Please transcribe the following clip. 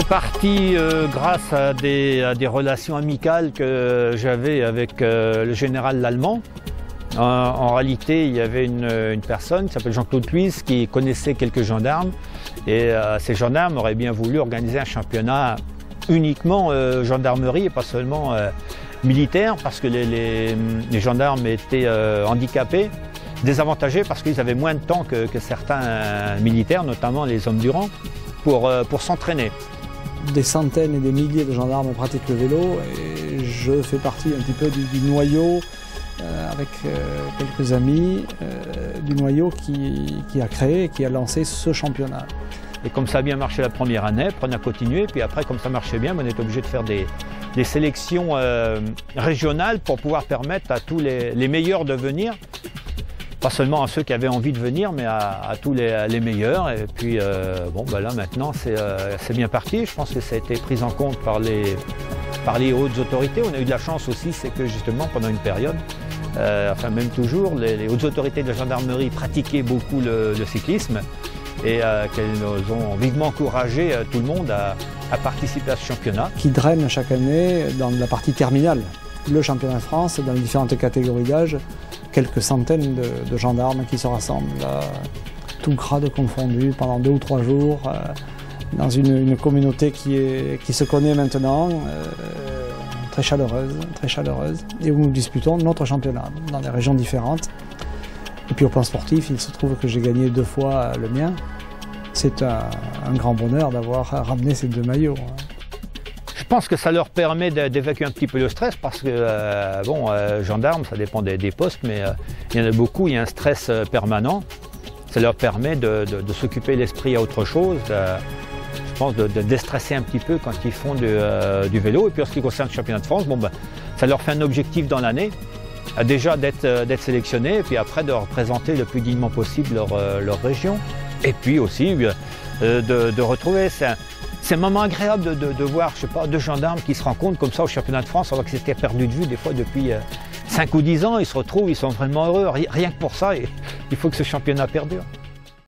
parti grâce à des relations amicales que j'avais avec le général Lallemand. En réalité, il y avait une personne qui s'appelle Jean-Claude Thuys qui connaissait quelques gendarmes et ces gendarmes auraient bien voulu organiser un championnat uniquement gendarmerie et pas seulement militaire parce que les gendarmes étaient handicapés, désavantagés parce qu'ils avaient moins de temps que certains militaires, notamment les hommes du rang, pour s'entraîner. Des centaines et des milliers de gendarmes pratiquent le vélo et je fais partie un petit peu du noyau avec quelques amis du noyau qui a créé, qui a lancé ce championnat. Et comme ça a bien marché la première année, on a continué, puis après comme ça marchait bien, on est obligé de faire des sélections régionales pour pouvoir permettre à tous les meilleurs de venir. Pas seulement à ceux qui avaient envie de venir, mais à tous les meilleurs. Et puis bon, ben là maintenant c'est bien parti. Je pense que ça a été pris en compte par les hautes autorités. On a eu de la chance aussi, c'est que justement pendant une période, enfin même toujours, les hautes autorités de la gendarmerie pratiquaient beaucoup le cyclisme et qu'elles nous ont vivement encouragé tout le monde à participer à ce championnat. Qui draine chaque année dans la partie terminale. Le championnat de France, dans les différentes catégories d'âge, quelques centaines de gendarmes qui se rassemblent, tout grade confondu, pendant 2 ou 3 jours, dans une communauté qui se connaît maintenant, très chaleureuse, et où nous disputons notre championnat dans des régions différentes. Et puis au plan sportif, il se trouve que j'ai gagné 2 fois le mien. C'est un grand bonheur d'avoir ramené ces 2 maillots. Je pense que ça leur permet d'évacuer un petit peu le stress parce que, gendarmes, ça dépend des postes, mais il y en a beaucoup, il y a un stress permanent. Ça leur permet de s'occuper l'esprit à autre chose, je pense de déstresser un petit peu quand ils font du vélo. Et puis en ce qui concerne le championnat de France, ça leur fait un objectif dans l'année, déjà d'être sélectionnés et puis après de représenter le plus dignement possible leur région. Et puis aussi de retrouver... C'est un moment agréable de voir, je sais pas, 2 gendarmes qui se rencontrent comme ça au championnat de France, alors qu'ils étaient perdus de vue des fois depuis 5 ou 10 ans, ils se retrouvent, ils sont vraiment heureux. Rien que pour ça, il faut que ce championnat perdure.